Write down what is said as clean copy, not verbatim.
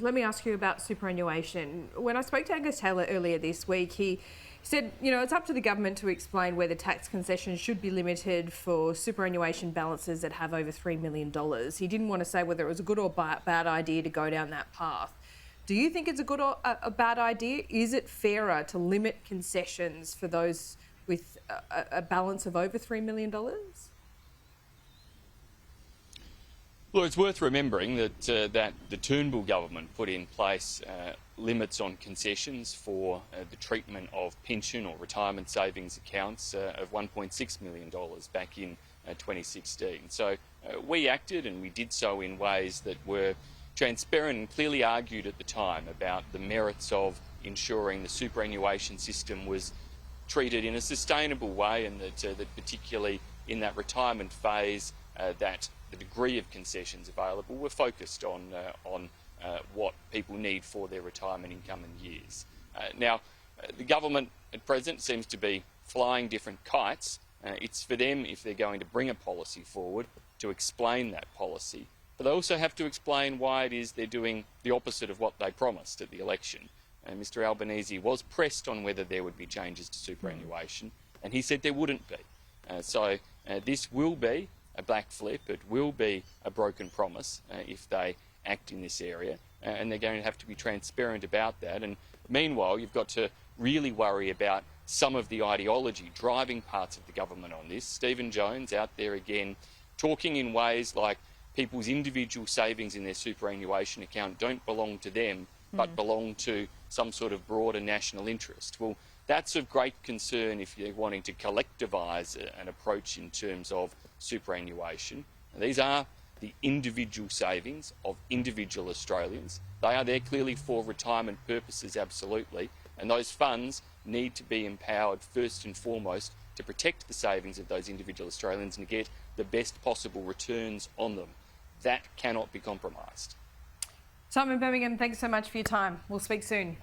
Let me ask you about superannuation. When I spoke to Angus Taylor earlier this week, he said, it's up to the government to explain whether tax concessions should be limited for superannuation balances that have over $3 million. He didn't want to say whether it was a good or bad idea to go down that path. Do you think it's a good or a bad idea? Is it fairer to limit concessions for those with a balance of over $3 million? Well, it's worth remembering that that the Turnbull government put in place limits on concessions for the treatment of pension or retirement savings accounts of $1.6 million back in 2016. So we acted, and we did so in ways that were transparent and clearly argued at the time about the merits of ensuring the superannuation system was treated in a sustainable way, and that particularly in that retirement phase that the degree of concessions available were focused on what people need for their retirement income in years. Now, the government at present seems to be flying different kites. It's for them, if they're going to bring a policy forward, to explain that policy. But they also have to explain why it is they're doing the opposite of what they promised at the election. Mr Albanese was pressed on whether there would be changes to superannuation, and he said there wouldn't be. So this will be a backflip. It will be a broken promise if they act in this area, and they're going to have to be transparent about that. And meanwhile, you've got to really worry about some of the ideology driving parts of the government on this. Stephen Jones out there again talking in ways like people's individual savings in their superannuation account don't belong to them, but belong to some sort of broader national interest. Well, that's of great concern if you're wanting to collectivise an approach in terms of superannuation. These are the individual savings of individual Australians. They are there clearly for retirement purposes, absolutely, and those funds need to be empowered first and foremost to protect the savings of those individual Australians and get the best possible returns on them. That cannot be compromised. Simon Birmingham, thanks so much for your time. We'll speak soon.